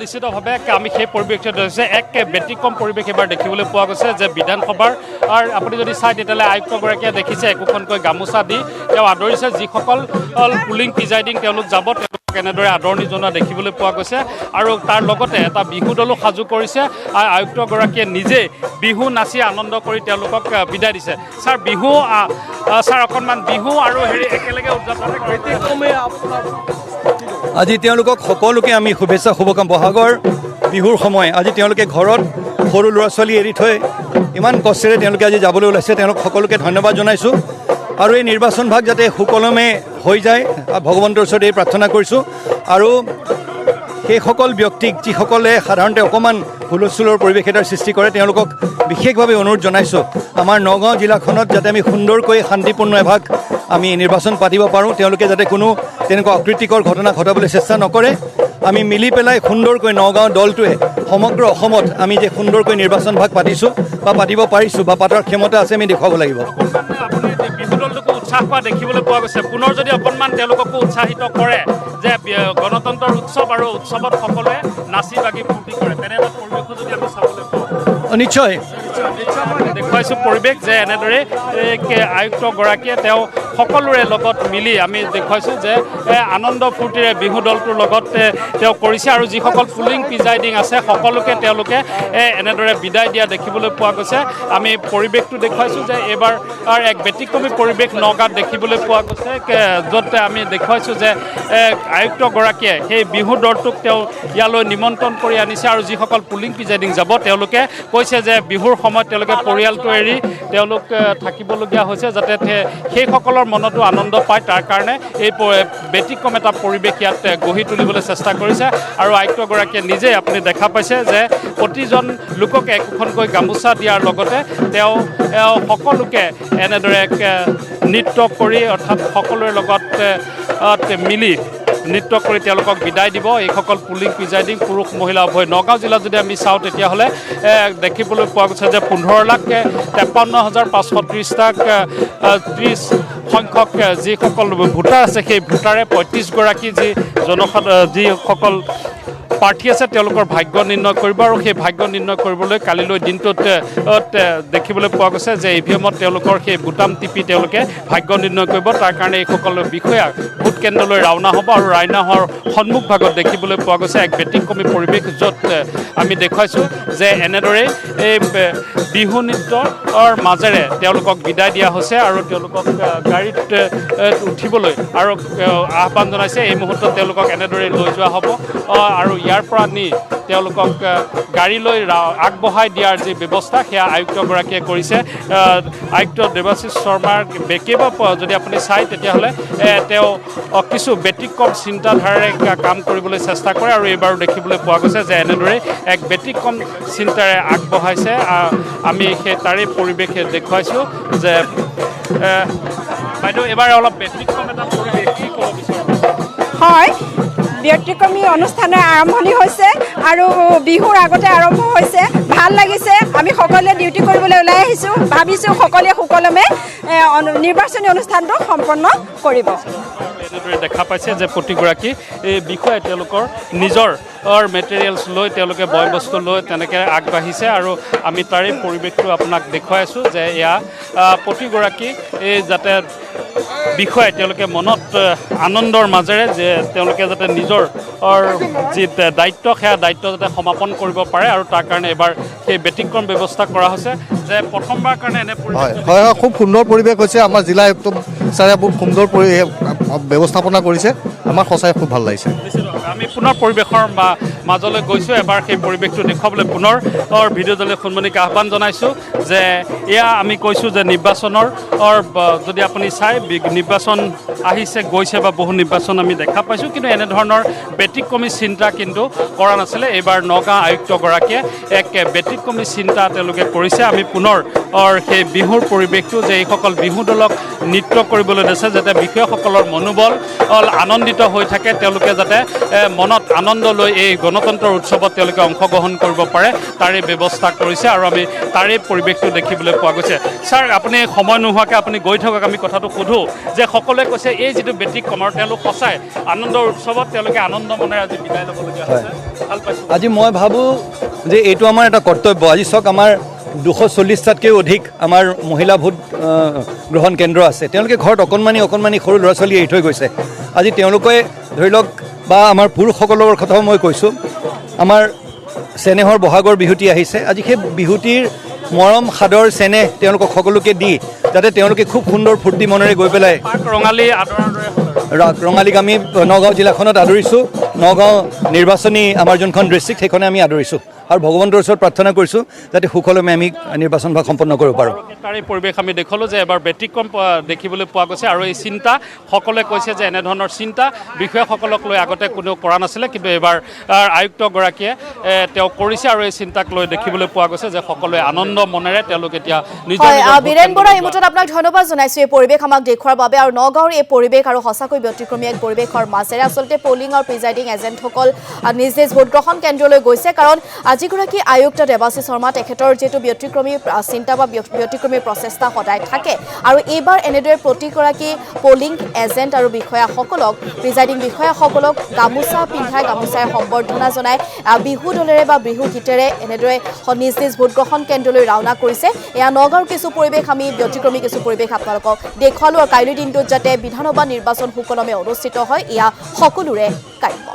নিশ্চিতভাৱে আমি সেই পৰিৱেশটো দেখিছে এক ব্যতিক্ৰম পৰিৱেশ এবাৰ দেখিবলৈ পোৱা গৈছে যে বিধানসভাৰ আৰু আপুনি যদি চাই তেতিয়াহ'লে আয়ুক্তগৰাকীয়ে দেখিছে একোখনকৈ গামোচা দি তেওঁ আদৰিছে যিসকল পুলিং প্ৰিজাইডিং তেওঁলোক যাব তেওঁলোকক এনেদৰে আদৰণি জনোৱা দেখিবলৈ পোৱা গৈছে আৰু তাৰ লগতে এটা বিহু দলো সাজু কৰিছে আৰু আয়ুক্তগৰাকীয়ে নিজে বিহু নাচি আনন্দ কৰি তেওঁলোকক বিদায় দিছে ছাৰ বিহু ছাৰ অকণমান বিহু আৰু একেলগে উদযাপন আজি তেওঁলোকক সকলোকে আমি শুভেচ্ছা শুভকাম বহাগৰ বিহুৰ সময় আজি তেওঁলোকে ঘৰত সৰু ল'ৰা ছোৱালী এৰি থৈ ইমান কষ্টেৰে তেওঁলোকে আজি যাবলৈ ওলাইছে তেওঁলোক সকলোকে ধন্যবাদ জনাইছোঁ আৰু এই নিৰ্বাচন ভাগ যাতে সুকলমে হৈ যায় ভগৱন্তৰ ওচৰত এই প্ৰাৰ্থনা কৰিছোঁ আৰু সেইসকল ব্যক্তিক যিসকলে সাধাৰণতে অকণমান হুলস্থুলৰ পৰিৱেশ এটাৰ সৃষ্টি কৰে তেওঁলোকক বিশেষভাৱে অনুৰোধ জনাইছোঁ আমাৰ নগাঁও জিলাখনত যাতে আমি সুন্দৰকৈ শান্তিপূৰ্ণ এভাগ আমি নিৰ্বাচন পাতিব পাৰোঁ তেওঁলোকে যাতে কোনো তেনেকুৱা অকৃতিকৰ ঘটনা ঘটাবলৈ চেষ্টা নকৰে আমি মিলি পেলাই সুন্দৰকৈ নগাঁও দলটোৱে সমগ্ৰ অসমত আমি যে সুন্দৰকৈ নিৰ্বাচন ভাগ পাতিছোঁ বা পাতিব পাৰিছোঁ বা পাতাৰ ক্ষমতা আছে আমি দেখুৱাব লাগিব বিহু দলটোকো উৎসাহ পোৱা দেখিবলৈ পোৱা গৈছে পুনৰ যদি অকণমান তেওঁলোককো উৎসাহিত কৰে যে গণতন্ত্ৰৰ উৎসৱ আৰু উৎসৱত সকলোৱে নাচি বাগি ফূৰ্তি কৰে তেনে এটা পৰিৱেশো যদি আমি চাবলৈ পাওঁ নিশ্চয় দেখুৱাইছোঁ পৰিৱেশ যে এনেদৰে আয়ুক্তগৰাকীয়ে তেওঁ সকলোৰে লগত মিলি আমি দেখুৱাইছোঁ যে আনন্দ ফূৰ্তিৰে বিহু দলটোৰ লগত তেওঁ কৰিছে আৰু যিসকল পুলিং প্ৰিজাইডিং আছে সকলোকে তেওঁলোকে এনেদৰে বিদায় দিয়া দেখিবলৈ পোৱা গৈছে আমি পৰিৱেশটো দেখুৱাইছোঁ যে এইবাৰ এক ব্যতিক্ৰমী পৰিৱেশ নগাঁৱত দেখিবলৈ পোৱা গৈছে য'ত আমি দেখুৱাইছোঁ যে আয়ুক্তগৰাকীয়ে সেই বিহু দলটোক তেওঁ ইয়ালৈ নিমন্ত্ৰণ কৰি আনিছে আৰু যিসকল পুলিং প্ৰিজাইডিং যাব তেওঁলোকে কৈছে যে বিহুৰ সময়ত তেওঁলোকে পৰিয়ালটো এৰি তেওঁলোক থাকিবলগীয়া হৈছে যাতে সেইসকলৰ মনতো আনন্দ পায় তাৰ কাৰণে এই ব্যতিক্ৰম এটা পৰিৱেশ ইয়াত গঢ়ি তুলিবলৈ চেষ্টা কৰিছে আৰু আয়ুক্তগৰাকীয়ে নিজে আপুনি দেখা পাইছে যে প্ৰতিজন লোকক একোখনকৈ গামোচা দিয়াৰ লগতে তেওঁ সকলোকে এনেদৰে নৃত্য কৰি অৰ্থাৎ সকলোৰে লগত মিলি নৃত্য কৰি তেওঁলোকক বিদায় দিব এইসকল পুলিং প্ৰিজাইডিং পুৰুষ মহিলা উভয় নগাঁও জিলাত যদি আমি চাওঁ তেতিয়াহ'লে দেখিবলৈ পোৱা গৈছে যে 15,53,530 সংখ্যক যিসকল ভোটাৰ আছে সেই ভোটাৰে 35গৰাকী যিসকল প্ৰাৰ্থী আছে তেওঁলোকৰ ভাগ্য নিৰ্ণয় কৰিব আৰু সেই ভাগ্য নিৰ্ণয় কৰিবলৈ কালিলৈ দিনটোত দেখিবলৈ পোৱা গৈছে যে ইভিএমত তেওঁলোকৰ সেই বুটাম টিপি তেওঁলোকে ভাগ্য নিৰ্ণয় কৰিব তাৰ কাৰণে এইসকল বিষয়া ভোট কেন্দ্ৰলৈ ৰাওনা হ'ব আৰু ৰাওনা হোৱাৰ সন্মুখ ভাগত দেখিবলৈ পোৱা গৈছে এক ব্যতিক্ৰমী পৰিৱেশ য'ত আমি দেখুৱাইছোঁ যে এনেদৰে এই বিহু নৃত্যৰ মাজেৰে তেওঁলোকক বিদায় দিয়া হৈছে আৰু তেওঁলোকক গাড়ীত উঠিবলৈ আৰু আহ্বান জনাইছে এই মুহূৰ্তত তেওঁলোকক এনেদৰে লৈ যোৱা হ'ব আৰু ইয়াৰ পৰা নি তেওঁলোকক গাড়ীলৈ আগবঢ়াই দিয়াৰ যি ব্যৱস্থা সেয়া আয়ুক্তগৰাকীয়ে কৰিছে আয়ুক্ত দেৱাশিষ শৰ্মাৰ কেইবা যদি আপুনি চাই তেতিয়াহ'লে তেওঁ কিছু ব্যতিক্ৰম চিন্তাধাৰাৰে কাম কৰিবলৈ চেষ্টা কৰে আৰু এইবাৰো দেখিবলৈ পোৱা গৈছে যে এনেদৰে এক ব্যতিক্ৰম চিন্তাৰে আগবঢ়াইছে আমি সেই তাৰে পৰিৱেশ দেখুৱাইছোঁ যে বাইদেউ এইবাৰ অলপ ব্যতিক্ৰম এটা পৰিৱেশ কি ক'ব বিচাৰোঁ হয় ব্যতিক্ৰমী অনুষ্ঠানৰ আৰম্ভণি হৈছে আৰু বিহুৰ আগতে আৰম্ভ হৈছে ভাল লাগিছে আমি সকলোৱে ডিউটি কৰিবলৈ ওলাই আহিছোঁ ভাবিছোঁ সকলোৱে সুকলমে নিৰ্বাচনী অনুষ্ঠানটো সম্পন্ন কৰিব এনেদৰে দেখা পাইছে যে প্ৰতিগৰাকী এই বিষয়ে তেওঁলোকৰ নিজৰ মেটেৰিয়েলছ লৈ তেওঁলোকে বয় বস্তু লৈ তেনেকৈ আগবাঢ়িছে আৰু আমি তাৰে পৰিৱেশটো আপোনাক দেখুৱাই আছোঁ যে এয়া প্ৰতিগৰাকী এই যাতে বিষয়ে তেওঁলোকে মনত আনন্দৰ মাজেৰে যে তেওঁলোকে যাতে নিজৰ যি দায়িত্ব সেয়া দায়িত্ব যাতে সমাপন কৰিব পাৰে আৰু তাৰ কাৰণে এবাৰ সেই ব্যতিক্ৰম ব্যৱস্থা কৰা হৈছে যে প্ৰথমবাৰ কাৰণে এনে হয় খুব সুন্দৰ পৰিৱেশ হৈছে আমাৰ জিলা আয়ুক্ত ছাৰে খুব সুন্দৰ ব্যৱস্থাপনা কৰিছে আমাৰ সঁচাই খুব ভাল লাগিছে আমি পুনৰ পৰিৱেশৰ মাজলৈ গৈছোঁ এবাৰ সেই পৰিৱেশটো দেখুৱাবলৈ পুনৰ ভিডিঅ' দলে সোণমণিক আহ্বান জনাইছোঁ যে এয়া আমি কৈছোঁ যে নিৰ্বাচনৰ যদি আপুনি চাই নিৰ্বাচন আহিছে গৈছে বা বহু নিৰ্বাচন আমি দেখা পাইছোঁ কিন্তু এনেধৰণৰ ব্যতিক্ৰমী চিন্তা কিন্তু কৰা নাছিলে এইবাৰ নগাঁও আয়ুক্তগৰাকীয়ে এক ব্যতিক্ৰমী চিন্তা তেওঁলোকে কৰিছে আমি পুনৰ সেই বিহুৰ পৰিৱেশটো যে এইসকল বিহু দলক নৃত্য কৰিবলৈ দিছে যাতে বিষয়াসকলৰ মনোবল আনন্দিত হৈ থাকে তেওঁলোকে যাতে মনত আনন্দ লৈ এই গণতন্ত্ৰৰ উৎসৱত তেওঁলোকে অংশগ্ৰহণ কৰিব পাৰে তাৰে ব্যৱস্থা কৰিছে আৰু আমি তাৰে পৰিৱেশটো দেখিবলৈ পোৱা গৈছে ছাৰ আপুনি সময় নোহোৱাকৈ আপুনি গৈ থাকক আমি কথাটো সোধোঁ যে সকলোৱে কৈছে এই যিটো ব্যতিক্ৰমৰ তেওঁলোক সঁচাই আনন্দৰ উৎসৱত তেওঁলোকে আনন্দ মনেৰে আজি বিদায় ল'বলগীয়া হৈছে ভাল পাইছোঁ আজি মই ভাবোঁ যে এইটো আমাৰ এটা কৰ্তব্য। আজি চাওক আমাৰ 240টাতকৈও অধিক আমাৰ মহিলা ভোট গ্ৰহণ কেন্দ্ৰ আছে। তেওঁলোকে ঘৰত অকণমানি সৰু ল'ৰা ছোৱালী এৰি থৈ গৈছে। আজি তেওঁলোকে ধৰি লওক বা আমাৰ পুৰুষসকলৰ কথাও মই কৈছোঁ, আমাৰ চেনেহৰ বহাগৰ বিহুটি আহিছে। আজি সেই বিহুটিৰ মৰম সাদৰ চেনেহ তেওঁলোকক সকলোকে দি যাতে তেওঁলোকে খুব সুন্দৰ ফূৰ্তি মনেৰে গৈ পেলাই পাৰ্ক ৰঙালী আদৰৰ দৰে হ'ল আৰু। ৰঙালীক আমি নগাঁও জিলাখনত আদৰিছোঁ। নগাঁও নিৰ্বাচনী আমাৰ যোনখন ডিষ্ট্ৰিক্ট সেইখনে আমি আদৰিছোঁ আৰু ভগৱন্তৰ ওচৰত প্ৰাৰ্থনা কৰিছোঁ যাতে সুকলমে আমি নিৰ্বাচন ভাগ সম্পন্ন কৰিব পাৰোঁ। তাৰ এই পৰিৱেশ আমি দেখলোঁ যে এবাৰ ব্যতিক্ৰম দেখিবলৈ পোৱা গৈছে আৰু এই চিন্তা সকলোৱে কৈছে যে এনেধৰণৰ চিন্তা বিষয়াসকলক লৈ আগতে কোনেও কৰা নাছিলে, কিন্তু এইবাৰ আয়ুক্তগৰাকীয়ে তেওঁ কৰিছে আৰু এই চিন্তাক লৈ দেখিবলৈ পোৱা গৈছে যে সকলোৱে আনন্দ মনেৰে তেওঁলোক এতিয়া নিজৰ বীৰেন বৰা এই মুহূৰ্তত আপোনাক ধন্যবাদ জনাইছোঁ এই পৰিৱেশ আমাক দেখুৱাৰ বাবে। আৰু নগাঁৱৰ এই পৰিৱেশ আৰু সঁচাকৈ ব্যতিক্ৰমী এক পৰিৱেশৰ মাজেৰে আচলতে পলিং আৰু প্ৰিজাইডিং এজেণ্টসকল নিজ নিজ ভোটগ্ৰহণ কেন্দ্ৰলৈ গৈছে, কাৰণ আজিগৰাকী আয়ুক্ত দেৱাশীষ শৰ্মা তেখেতৰ যিটো ব্যতিক্ৰমী চিন্তা বা ব্যতিক্ৰমী প্ৰচেষ্টা সদায় থাকে আৰু এইবাৰ এনেদৰে প্ৰতিগৰাকী পলিং এজেণ্ট আৰু বিষয়াসকলক প্ৰিজাইডিং বিষয়াসকলক গামোচা পিন্ধাই গামোচাৰে সম্বৰ্ধনা জনাই বিহু দলেৰে বা বিহু গীতেৰে এনেদৰে নিজ নিজ ভোটগ্ৰহণ কেন্দ্ৰলৈ ৰাওনা কৰিছে। এয়া নগাঁৱৰ কিছু পৰিৱেশ, আমি ব্যতিক্ৰমী কিছু পৰিৱেশ আপোনালোকক দেখুৱালোঁ আৰু কাইলৈ দিনটোত যাতে বিধানসভা নিৰ্বাচন সুকলমে অনুষ্ঠিত হয় এয়া সকলোৰে কাম্য।